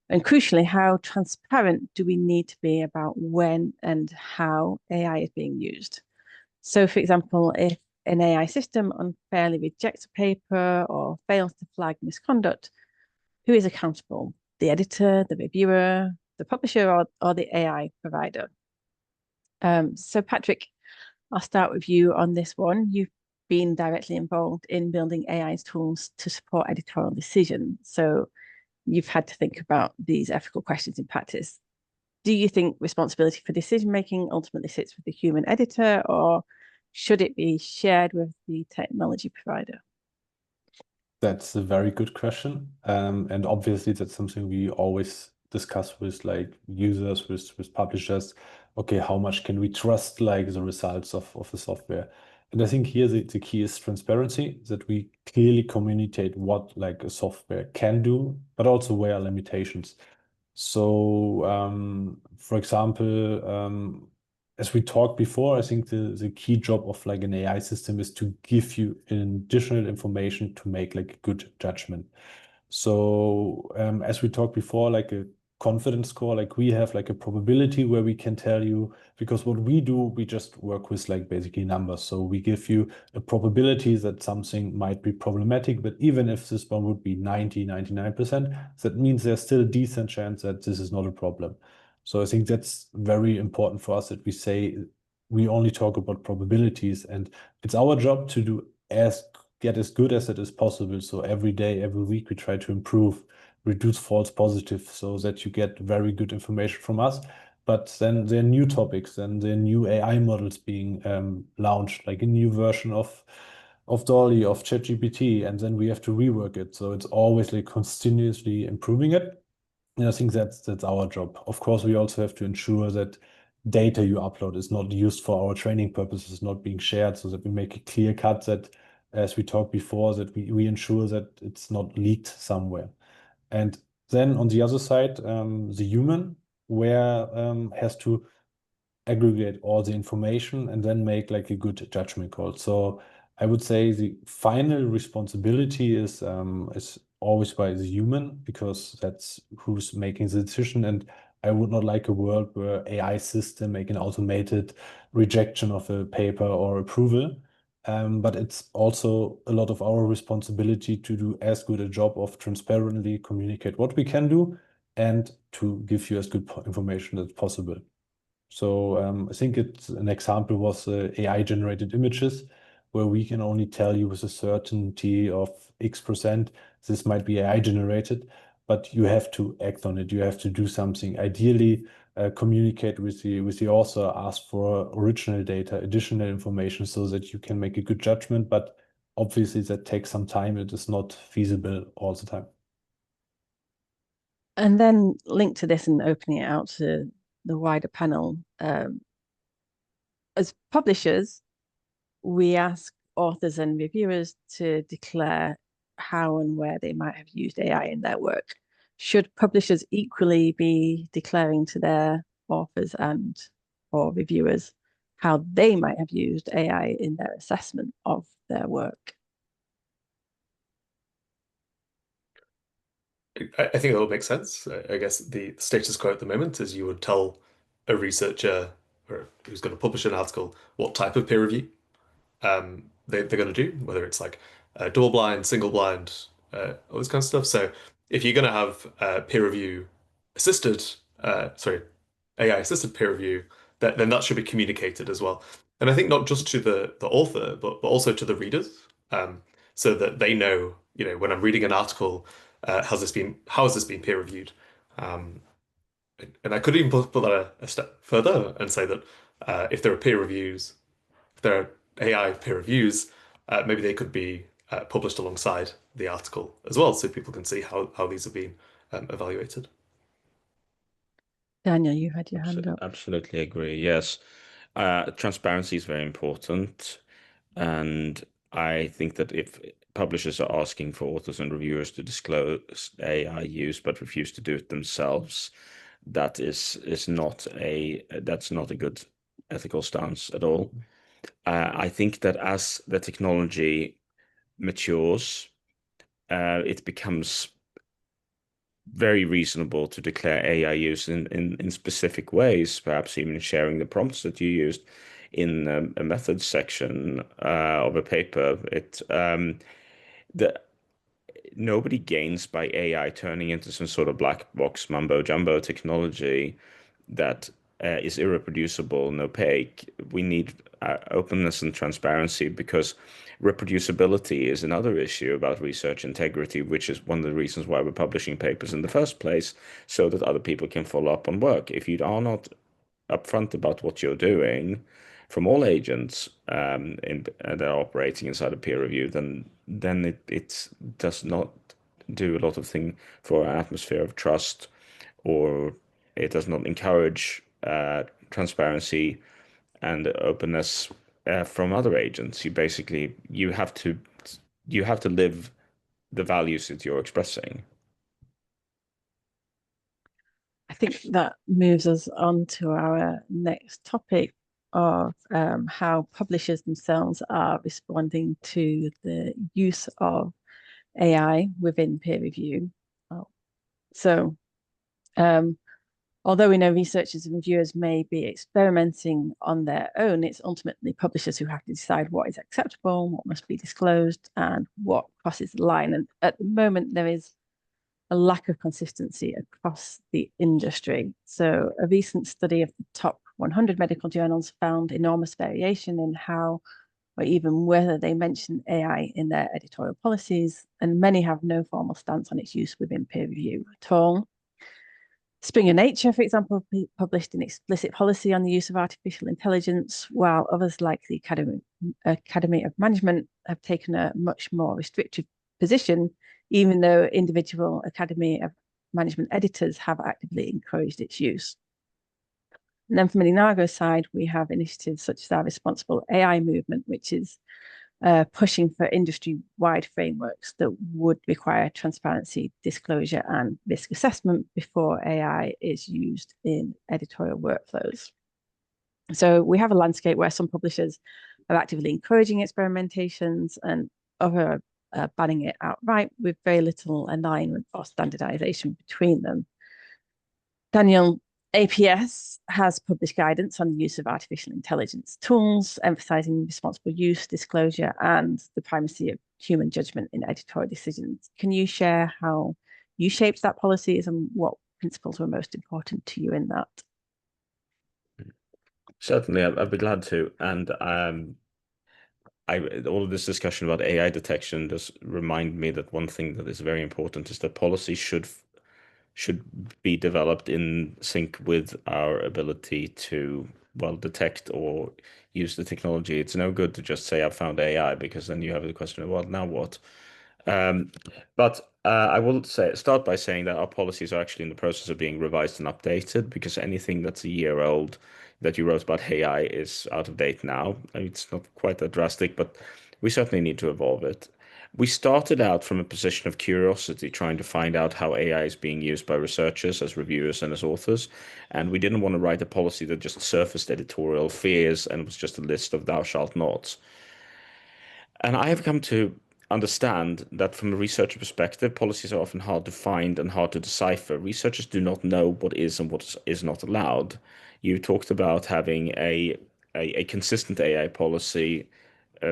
And crucially, how transparent do we need to be about when and how AI is being used? So, for example, if an AI system unfairly rejects a paper or fails to flag misconduct, who is accountable? The editor, the reviewer, the publisher, or the AI provider? So, Patrick, I'll start with you on this one. You've been directly involved in building AI's tools to support editorial decision. So, you've had to think about these ethical questions in practice. Do you think responsibility for decision making ultimately sits with the human editor, or should it be shared with the technology provider? That's a very good question. And obviously that's something we always discuss with like users, with publishers. Okay, how much can we trust like the results of the software? And I think here the key is transparency, that we clearly communicate what like a software can do, but also where are limitations. So, for example, as we talked before, I think the key job of like an AI system is to give you additional information to make like a good judgment. So, as we talked before, like a confidence score, like we have like a probability where we can tell you, because what we do, we just work with like basically numbers. So we give you a probability that something might be problematic, but even if this one would be 90, 99%, that means there's still a decent chance that this is not a problem. So I think that's very important for us, that we say we only talk about probabilities, and it's our job to get as good as it is possible. So every day, every week, we try to improve, reduce false positives, so that you get very good information from us. But then there are new topics, and there are new AI models being launched, like a new version of Dolly, of ChatGPT, and then we have to rework it. So it's always like continuously improving it. And I think that's our job. Of course, we also have to ensure that data you upload is not used for our training purposes, not being shared, so that we make a clear cut that, as we talked before, that we ensure that it's not leaked somewhere. And then on the other side, the human where has to aggregate all the information and then make like a good judgment call. So I would say the final responsibility is always by the human, because that's who's making the decision. And I would not like a world where AI system make an automated rejection of a paper or approval. But it's also a lot of our responsibility to do as good a job of transparently communicate what we can do and to give you as good information as possible. So I think an example was AI generated images, where we can only tell you with a certainty of X%, this might be AI generated, but you have to act on it. You have to do something. Ideally, communicate with the author, ask for original data, additional information, so that you can make a good judgment. But obviously, that takes some time. It is not feasible all the time. And then linked to this and opening it out to the wider panel, as publishers, we ask authors and reviewers to declare how and where they might have used AI in their work. Should publishers equally be declaring to their authors and or reviewers how they might have used AI in their assessment of their work? I think that would make sense. I guess the status quo at the moment is you would tell a researcher or who's going to publish an article what type of peer review they're going to do, whether it's like double blind, single blind, all this kind of stuff. So if you're going to have peer review assisted, sorry, AI assisted peer review, then that should be communicated as well. And I think not just to the author, but also to the readers, so that they know, when I'm reading an article, how has this been peer reviewed? And I could even put that a step further and say that if there are peer reviews, if there are AI peer reviews, maybe they could be published alongside the article as well, so people can see how these have been evaluated. Daniel, you had your hand up. Absolutely agree. Yes. Transparency is very important. And I think that if publishers are asking for authors and reviewers to disclose AI use but refuse to do it themselves, that's not a good ethical stance at all. I think that as the technology matures, it becomes very reasonable to declare AI use in specific ways, perhaps even sharing the prompts that you used in a methods section of a paper. The nobody gains by AI turning into some sort of black box mumbo jumbo technology that is irreproducible and opaque. We need openness and transparency, because reproducibility is another issue about research integrity, which is one of the reasons why we're publishing papers in the first place, so that other people can follow up on work. If you are not upfront about what you're doing from all agents that are operating inside a peer review, then it does not do a lot of thing for an atmosphere of trust, or it does not encourage transparency and openness from other agents. You have to live the values that you're expressing. I think that moves us on to our next topic of how publishers themselves are responding to the use of AI within peer review. So, although we know researchers and reviewers may be experimenting on their own, it's ultimately publishers who have to decide what is acceptable, what must be disclosed, and what crosses the line. And at the moment, there is a lack of consistency across the industry. So a recent study of the top 100 medical journals found enormous variation in how or even whether they mention AI in their editorial policies, and many have no formal stance on its use within peer review at all. Springer Nature, for example, published an explicit policy on the use of artificial intelligence, while others like the Academy of Management have taken a much more restrictive position, even though individual Academy of Management editors have actively encouraged its use. And then from an Inago side, we have initiatives such as our Responsible AI movement, which is pushing for industry-wide frameworks that would require transparency, disclosure, and risk assessment before AI is used in editorial workflows. So we have a landscape where some publishers are actively encouraging experimentations and others are banning it outright, with very little alignment or standardization between them. Daniel, APS has published guidance on the use of artificial intelligence tools, emphasizing responsible use, disclosure, and the primacy of human judgment in editorial decisions. Can you share how you shaped that policies and what principles were most important to you in that? Certainly, I'd be glad to. And all of this discussion about AI detection does remind me that one thing that is very important is that policy should be developed in sync with our ability to, well, detect or use the technology. It's no good to just say I've found AI, because then you have the question of, well, now what? But I will start by saying that our policies are actually in the process of being revised and updated, because anything that's a year old that you wrote about AI is out of date now. I mean, it's not quite that drastic, but we certainly need to evolve it. We started out from a position of curiosity, trying to find out how AI is being used by researchers, as reviewers, and as authors. And we didn't want to write a policy that just surfaced editorial fears and was just a list of thou shalt nots. And I have come to understand that from a researcher perspective, policies are often hard to find and hard to decipher. Researchers do not know what is and what is not allowed. You talked about having a consistent AI policy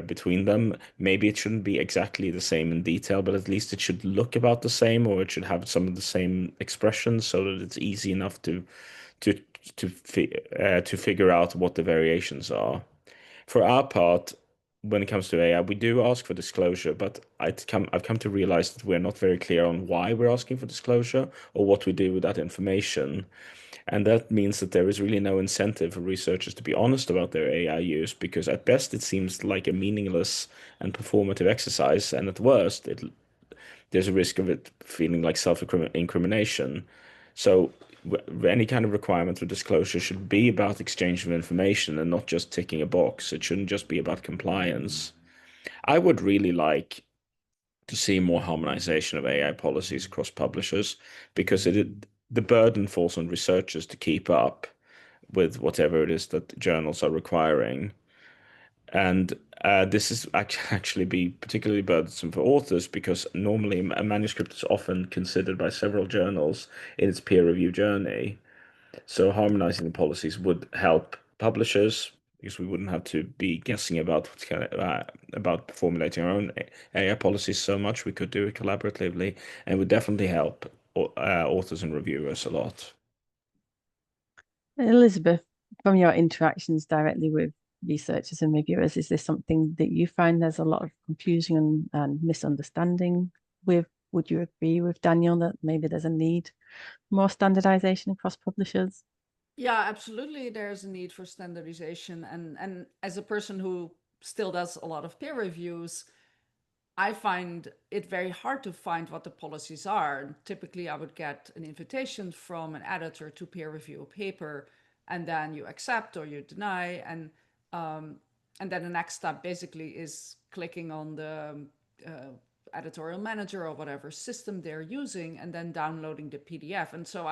between them. Maybe it shouldn't be exactly the same in detail, but at least it should look about the same, or it should have some of the same expressions, so that it's easy enough to to figure out what the variations are. For our part, when it comes to AI, we do ask for disclosure, but I've come to realize that we're not very clear on why we're asking for disclosure or what we do with that information. And that means that there is really no incentive for researchers to be honest about their AI use, because at best it seems like a meaningless and performative exercise, and at worst, there's a risk of it feeling like self-incrimination. So any kind of requirement for disclosure should be about exchange of information and not just ticking a box. It shouldn't just be about compliance. I would really like to see more harmonization of AI policies across publishers, because the burden falls on researchers to keep up with whatever it is that journals are requiring. And this is actually be particularly burdensome for authors because normally a manuscript is often considered by several journals in its peer review journey. So harmonizing the policies would help publishers because we wouldn't have to be guessing about about formulating our own AI policies so much. We could do it collaboratively, and would definitely help authors and reviewers a lot. Elizabeth, from your interactions directly with researchers and reviewers, is this something that you find there's a lot of confusion and misunderstanding with? Would you agree with Daniel that maybe there's a need for more standardization across publishers? Yeah, absolutely. There's a need for standardization. And as a person who still does a lot of peer reviews, I find it very hard to find what the policies are. Typically, I would get an invitation from an editor to peer review a paper, and then you accept or you deny, and then the next step basically is clicking on the editorial manager or whatever system they're using, and then downloading the PDF. And so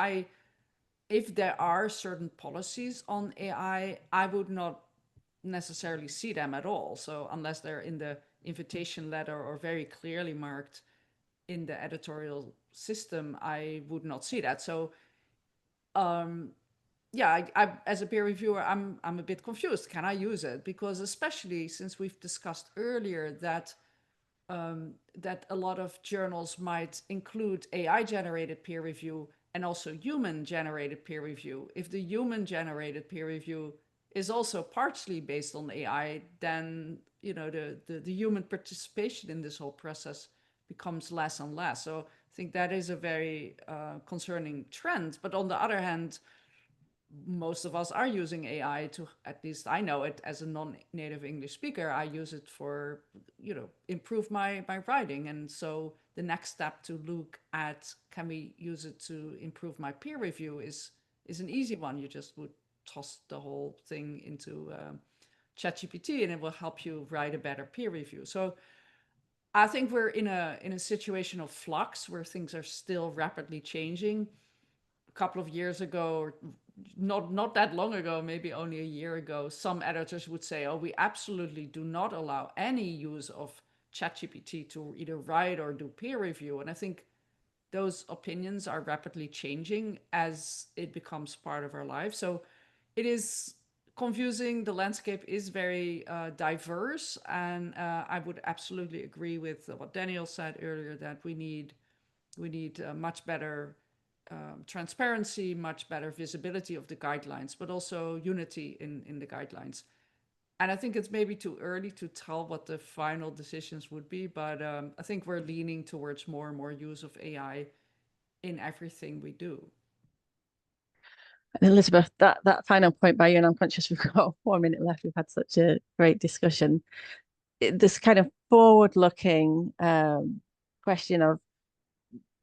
if there are certain policies on AI, I would not necessarily see them at all. So unless they're in the invitation letter or very clearly marked in the editorial system, I would not see that. So yeah, I as a peer reviewer, I'm a bit confused. Can I use it? Because especially since we've discussed earlier that that a lot of journals might include AI-generated peer review and also human-generated peer review. If the human-generated peer review is also partially based on AI, then the human participation in this whole process becomes less and less. So I think that is a very concerning trend. But on the other hand, most of us are using AI to, at least I know it as a non-native English speaker, I use it for, improve my writing. And so the next step to look at, can we use it to improve my peer review is an easy one. You just would toss the whole thing into ChatGPT and it will help you write a better peer review. So I think we're in a situation of flux where things are still rapidly changing. A couple of years ago, or not that long ago, maybe only a year ago, some editors would say, oh, we absolutely do not allow any use of ChatGPT to either write or do peer review. And I think those opinions are rapidly changing as it becomes part of our life. So it is confusing. The landscape is very diverse. And I would absolutely agree with what Daniel said earlier, that we need much better transparency, much better visibility of the guidelines, but also unity in the guidelines. And I think it's maybe too early to tell what the final decisions would be, but I think we're leaning towards more and more use of AI in everything we do. Elizabeth, that final point by you, and I'm conscious we've got 1 minute left. We've had such a great discussion. This kind of forward-looking question of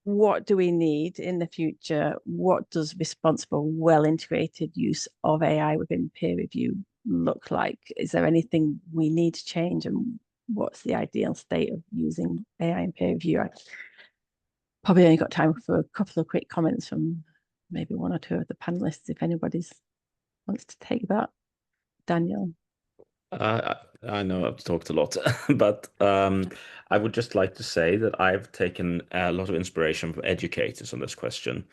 what do we need in the future? What does responsible, well-integrated use of AI within peer review look like? Is there anything we need to change, and what's the ideal state of using AI in peer review? I probably only got time for a couple of quick comments from maybe one or two of the panelists, if anybody wants to take that. Daniel. I know I've talked a lot, but I would just like to say that I've taken a lot of inspiration from educators on this question.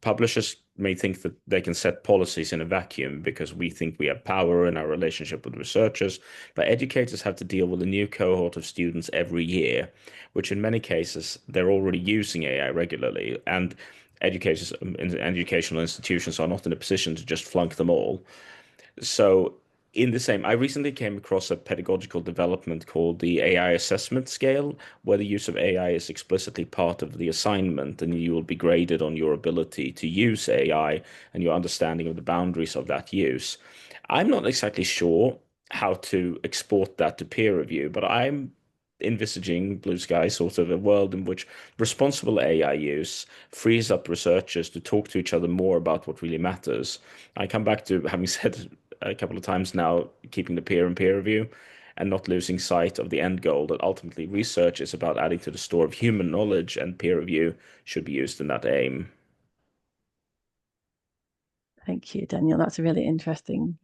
Publishers may think that they can set policies in a vacuum because we think we have power in our relationship with researchers, but educators have to deal with a new cohort of students every year, which in many cases they're already using AI regularly, and educators in educational institutions are not in a position to just flunk them all. So I recently came across a pedagogical development called the AI assessment scale, where the use of AI is explicitly part of the assignment, and you will be graded on your ability to use AI and your understanding of the boundaries of that use. I'm not exactly sure how to export that to peer review, but I'm envisaging blue sky sort of a world in which responsible AI use frees up researchers to talk to each other more about what really matters. I come back to having said a couple of times now, keeping the peer and peer review and not losing sight of the end goal, that ultimately research is about adding to the store of human knowledge, and peer review should be used in that aim. Thank you, Daniel. That's a really interesting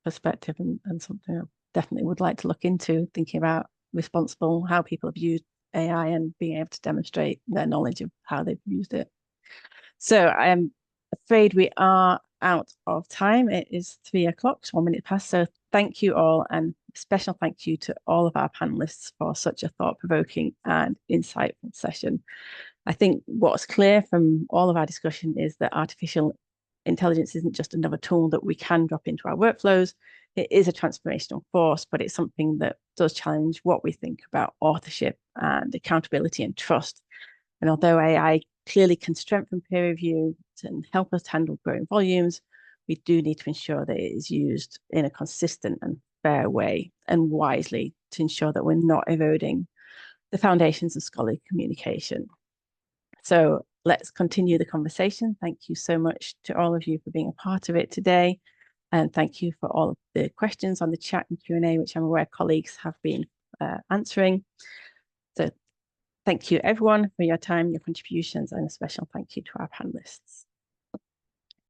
perspective and something definitely would like to look into, thinking about responsible, how people have used AI and being able to demonstrate their knowledge of how they've used it. So I'm afraid we are out of time. It is 3 o'clock, 1 minute past. So thank you all, and special thank you to all of our panelists for such a thought-provoking and insightful session. I think what's clear from all of our discussion is that artificial intelligence isn't just another tool that we can drop into our workflows. It is a transformational force, but it's something that does challenge what we think about authorship and accountability and trust. And although AI clearly can strengthen peer review and help us handle growing volumes, we do need to ensure that it is used in a consistent and fair way and wisely to ensure that we're not eroding the foundations of scholarly communication. So let's continue the conversation. Thank you so much to all of you for being a part of it today. And thank you for all of the questions on the chat and Q&A, which I'm aware colleagues have been answering. So thank you everyone for your time, your contributions, and a special thank you to our panelists.